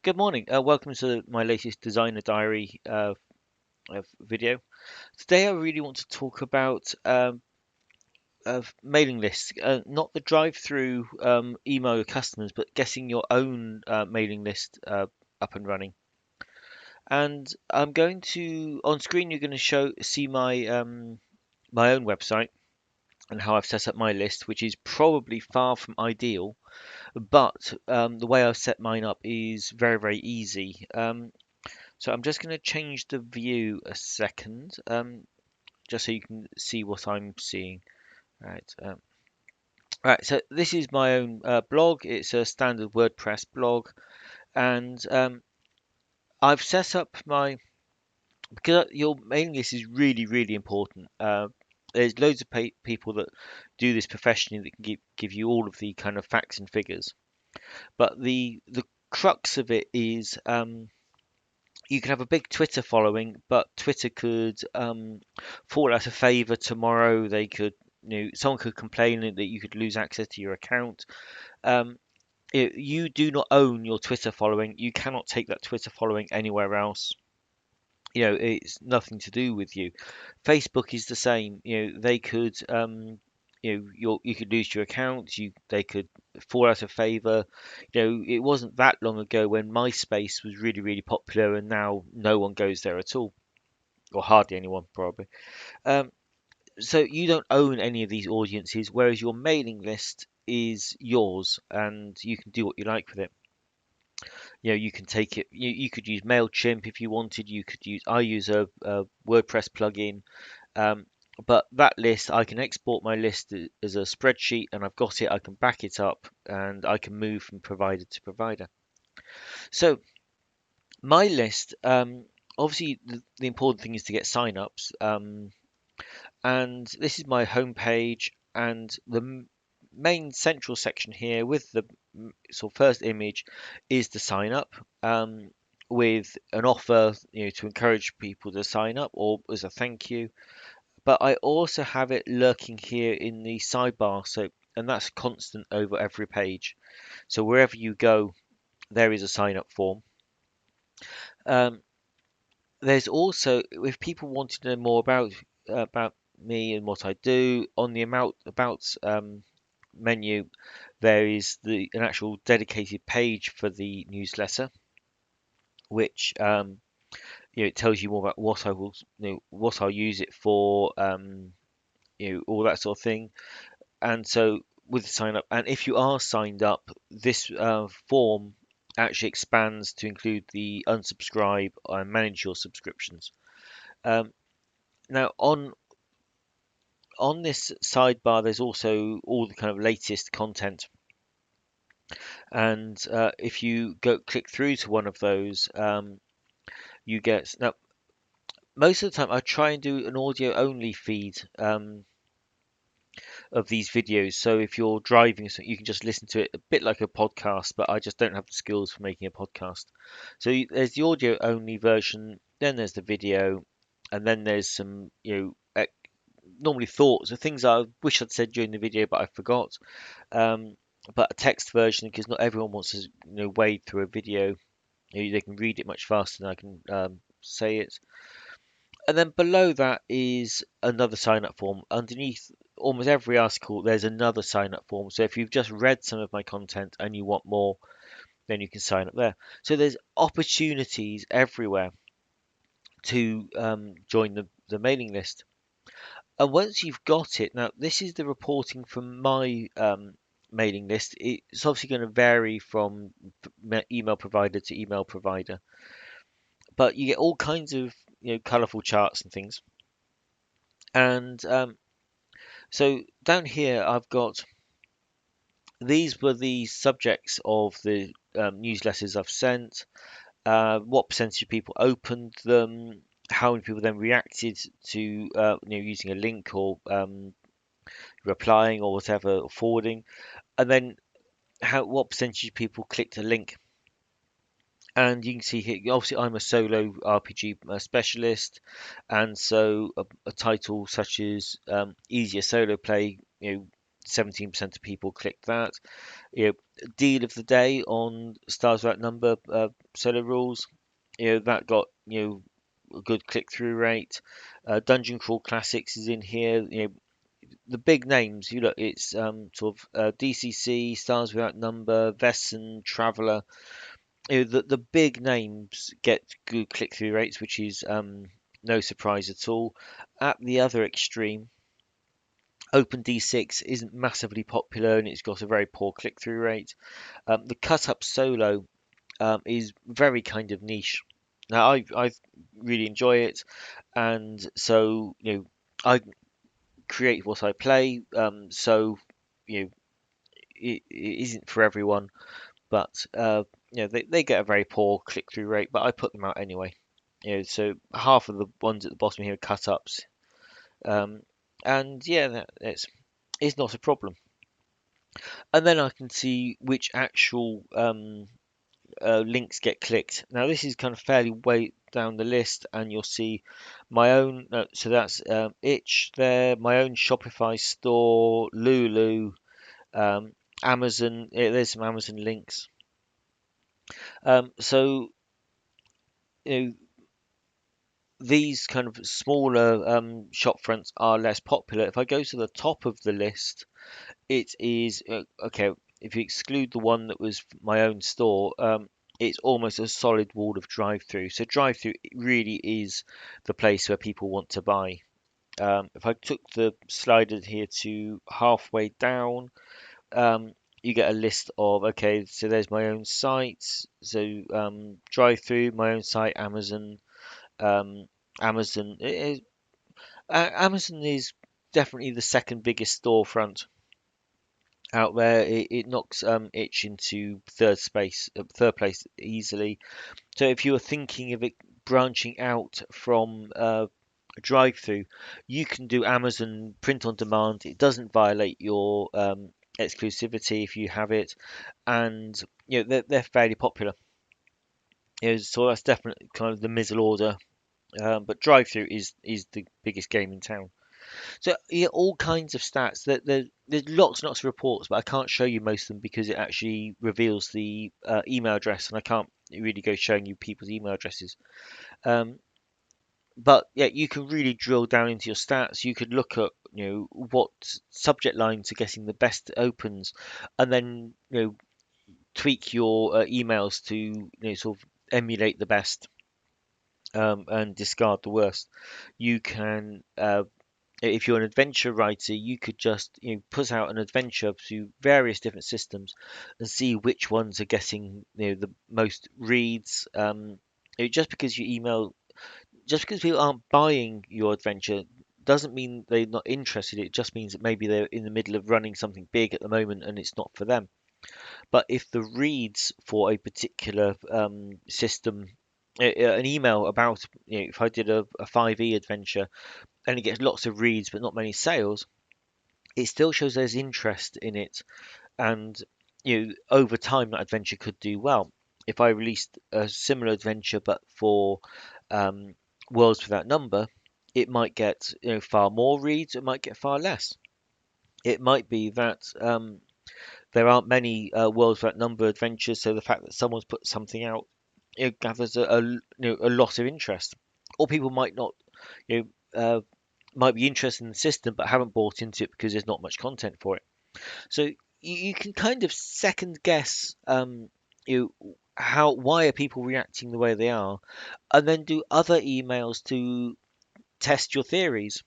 Good morning. Welcome to my latest designer diary video. Today, I really want to talk about mailing lists, not the drive-through email your customers, but getting your own mailing list up and running. And I'm going to on screen. You're going to see my own website and how I've set up my list, which is probably far from ideal. But the way I've set mine up is very easy. So I'm just going to change the view a second, just so you can see what I'm seeing. Right. So this is my own blog. It's a standard WordPress blog, and I've set up my because your mailing list is really important. There's loads of people that do this professionally that can give you all of the kind of facts and figures, but the crux of it is you can have a big Twitter following, but Twitter could fall out of favor tomorrow. They could, someone could complain that you could lose access to your account. Um, you do not own your Twitter following. You cannot take that Twitter following anywhere else. It's nothing to do with you. Facebook is the same. They could, you could lose your account. They could fall out of favor. It wasn't that long ago when MySpace was really popular, and now no one goes there at all, or hardly anyone probably. Um, so you don't own any of these audiences, whereas your mailing list is yours, and you can do what you like with it. You can take it. You could use Mailchimp if you wanted. I use a WordPress plugin. Um, but that list, I can export my list as a spreadsheet, and I've got it. I can back it up, and I can move from provider to provider. So my list, obviously, the important thing is to get signups. And this is my homepage, and the main central section here with the sort of first image is the sign up. With an offer, to encourage people to sign up or as a thank you. But I also have it lurking here in the sidebar, and that's constant over every page. So wherever you go, there is a sign up form. Um, there's also, if people wanted to know more about me and what I do, on the about menu, there is an actual dedicated page for the newsletter, which it tells you more about what I will, what I'll use it for, all that sort of thing. And so with the sign up, and if you are signed up, this form actually expands to include the unsubscribe and manage your subscriptions. Now on this sidebar, there's also all the kind of latest content, and if you go click through to one of those, you get now. Most of the time, I try and do an audio only feed of these videos. So if you're driving, so you can just listen to it a bit like a podcast, but I just don't have the skills for making a podcast. So there's the audio only version, then there's the video, and then there's some, normally thoughts or things I wish I'd said during the video, but I forgot. But a text version, because not everyone wants to, wade through a video. They can read it much faster than I can say it. And then below that is another sign up form. Underneath almost every article, there's another sign up form. So if you've just read some of my content and you want more, then you can sign up there. So there's opportunities everywhere to join the mailing list. And once you've got it, now this is the reporting from my mailing list. It's obviously going to vary from email provider to email provider, but you get all kinds of colorful charts and things. And so down here, I've got these were the subjects of the newsletters I've sent. What percentage of people opened them? How many people then reacted to using a link or replying or whatever, or forwarding, and then what percentage of people clicked a link. And you can see here, obviously, I'm a solo RPG specialist, and so a title such as easier solo play, 17% of people clicked that. You know, deal of the day on Stars Without Number solo rules. That got a good click through rate. Dungeon Crawl Classics is in here. The big names. You look, it's sort of DCC, Stars Without Number, Vesson, Traveller. The big names get good click through rates, which is no surprise at all. At the other extreme, OpenD6 isn't massively popular and it's got a very poor click through rate. The cut up solo is very kind of niche. Now I really enjoy it, and so I create what I play. So you know it isn't for everyone, but they get a very poor click through rate. But I put them out anyway. So half of the ones at the bottom here are cut ups, um, and yeah, it's not a problem. And then I can see which actual links get clicked. Now this is kind of fairly way down the list, and you'll see my own. So that's Itch there, my own Shopify store, Lulu, um, Amazon. There's some Amazon links. So you know these kind of smaller shop fronts are less popular. If I go to the top of the list, it is okay. If you exclude the one that was my own store, it's almost a solid wall of drive-through. So drive-through really is the place where people want to buy. If I took the slider here to halfway down, you get a list of okay. So there's my own site. So drive-through, my own site, Amazon. Um, Amazon. Amazon is definitely the second biggest storefront out there. It knocks Itch into third place easily. So if you are thinking of it branching out from drive-through, you can do Amazon print on demand. It doesn't violate your exclusivity if you have it, and they're fairly popular. So that's definitely kind of the middle order. But drive-through is the biggest game in town. So all kinds of stats. There's lots and lots of reports, but I can't show you most of them because it actually reveals the email address, and I can't really go showing you people's email addresses. Um, but yeah, you can really drill down into your stats. You could look at what subject lines are getting the best opens, and then tweak your emails to sort of emulate the best and discard the worst. You can if you're an adventure writer, you could just put out an adventure to various different systems and see which ones are getting the most reads. Just because you email, just because people aren't buying your adventure doesn't mean they're not interested. It just means that maybe they're in the middle of running something big at the moment and it's not for them. But if the reads for a particular system, an email about if I did a 5e adventure and it gets lots of reads but not many sales, it still shows there's interest in it, and over time that adventure could do well. If I released a similar adventure but for um, Worlds Without Number, it might get far more reads, it might get far less. It might be that there aren't many Worlds Without Number adventures, so the fact that someone's put something out gathers a lot of interest, or people might not you know might be interested in the system but haven't bought into it because there's not much content for it. So you can kind of second guess, how why are people reacting the way they are, and then do other emails to test your theories.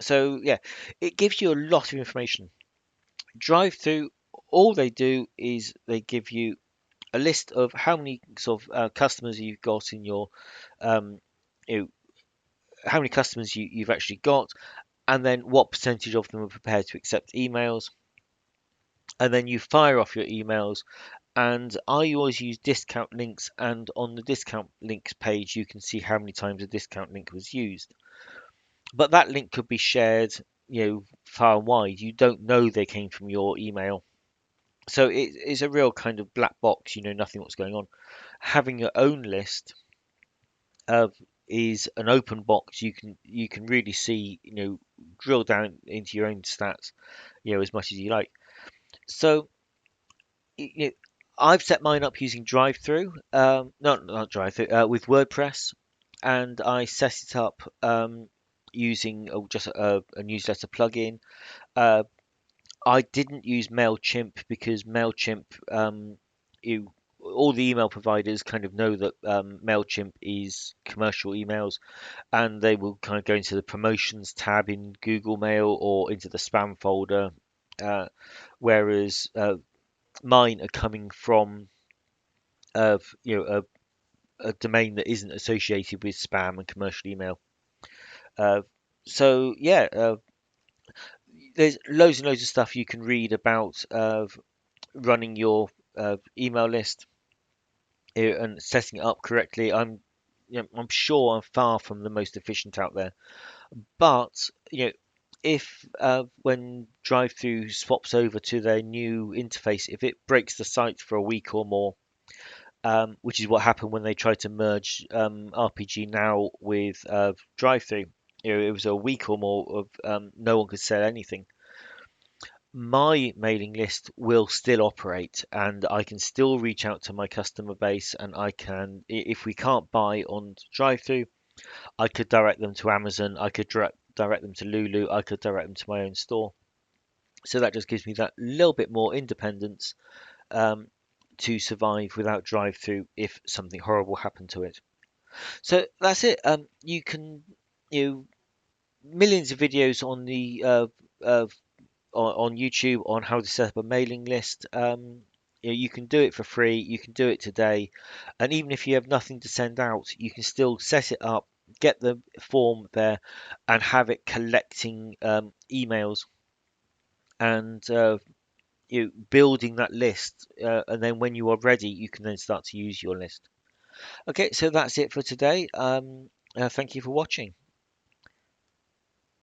So yeah, it gives you a lot of information. Drive through. All they do is they give you a list of how many sort of customers you've got in your, um, you know, how many customers you've actually got, and then what percentage of them are prepared to accept emails, and then you fire off your emails. And I always use discount links, and on the discount links page you can see how many times a discount link was used, but that link could be shared far and wide. You don't know they came from your email, so it's a real kind of black box. You know nothing what's going on. Having your own list of is an open box. You can really see, drill down into your own stats, as much as you like. So you know, I've set mine up using DriveThru, not DriveThru, with WordPress, and I set it up using just a newsletter plugin. Uh, I didn't use Mailchimp because Mailchimp, you, all the email providers kind of know that Mailchimp is commercial emails, and they will kind of go into the promotions tab in Google Mail or into the spam folder, uh, whereas mine are coming from a domain that isn't associated with spam and commercial email. Uh, so yeah, there's loads and loads of stuff you can read about running your email list and setting it up correctly. I'm sure I'm far from the most efficient out there, but if when drive-through swaps over to their new interface, if it breaks the site for a week or more, which is what happened when they tried to merge RPG Now with drive-through. It was a week or more of no one could sell anything. My mailing list will still operate, and I can still reach out to my customer base, and if we can't buy on drive-through, I could direct them to Amazon, I could direct them to Lulu, I could direct them to my own store. So that just gives me that little bit more independence um, to survive without drive-through if something horrible happened to it. So that's it. You can, millions of videos on the uh, on YouTube on how to set up a mailing list. You can do it for free. You can do it today, and even if you have nothing to send out, you can still set it up, get the form there, and have it collecting emails and building that list. And then when you are ready, you can then start to use your list. Okay, so that's it for today. Thank you for watching.